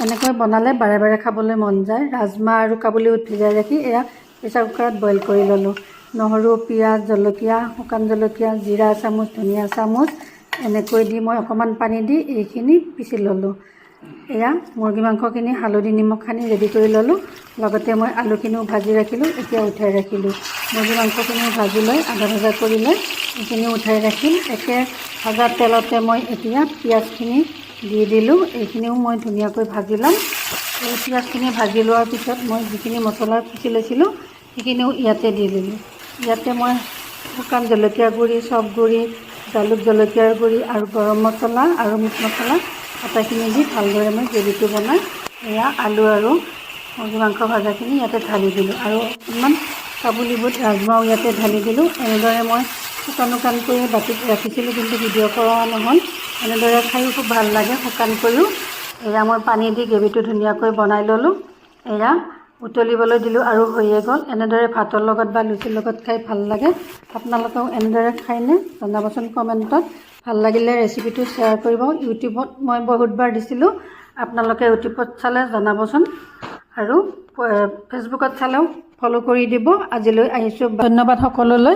এনেকৈ বনালে বাৰে বাৰে খাবলৈ মন যায়। ৰাজমাহ আৰু কাবুলী বুট ভিজাই ৰাখি এয়া প্ৰেছাৰ কুকাৰত বইল কৰি ল'লোঁ। নহৰু, পিঁয়াজ, জলকীয়া, শুকান জলকীয়া, জিৰা এচামুচ, ধনিয়া এচামুচ এনেকৈ দি মই অকণমান পানী দি এইখিনি পিচি ল'লোঁ। এয়া মুৰ্গী মাংসখিনি হালধি নিমখ সানি ৰেডি কৰি ল'লোঁ। লগতে মই আলুখিনিও ভাজি ৰাখিলোঁ। এতিয়া উঠাই ৰাখিলোঁ। মুৰ্গী মাংসখিনিও ভাজি লৈ আধা ভজা কৰি লৈ এইখিনিও উঠাই ৰাখিম। একে ভজা তেলতে মই এতিয়া পিঁয়াজখিনি দি দিলোঁ। এইখিনিও মই ধুনীয়াকৈ ভাজি ল'ম। এই পিঁয়াজখিনি ভাজি লোৱাৰ পিছত মই যিখিনি মছলা পিচি লৈছিলোঁ সেইখিনিও ইয়াতে দি দিলোঁ। ইয়াতে মই শুকান জলকীয়া গুড়ি, চপ গুড়ি, জালুক জলকীয়াৰ গুড়ি আৰু গৰম মছলা আৰু মিট মছলা আটাইখিনি দি ভালদৰে মই গ্ৰেভিটো বনাই এয়া আলু আৰু মুৰ্গী মাংস ভাজাখিনি ইয়াতে ঢালি দিলোঁ আৰু অকণমান কাবুলী বুট, ৰাজমাহো ইয়াতে ঢালি দিলোঁ। এনেদৰে মই শুকানকৈ বাতিত ৰাখিছিলোঁ, কিন্তু ভিডিঅ' কৰা নহ'ল। এনেদৰে খায়ো খুব ভাল লাগে শুকানকৈও। এয়া মই পানী দি গ্ৰেভিটো ধুনীয়াকৈ বনাই ল'লোঁ। এয়া উতলিবলৈ দিলোঁ আৰু হৈয়ে গ'ল। এনেদৰে ভাতৰ লগত বা লুচিৰ লগত খাই ভাল লাগে। আপোনালোকেও এনেদৰে খায়নে জনাবচোন কমেণ্টত। ভাল লাগিলে ৰেচিপিটো শ্বেয়াৰ কৰিব। ইউটিউবত মই বহুতবাৰ দিছিলোঁ, আপোনালোকে ইউটিউবত চালে জনাবচোন আৰু ফেচবুকত চালেও ফ'ল' কৰি দিব। আজিলৈ আহিছোঁ, ধন্যবাদ সকলোলৈ।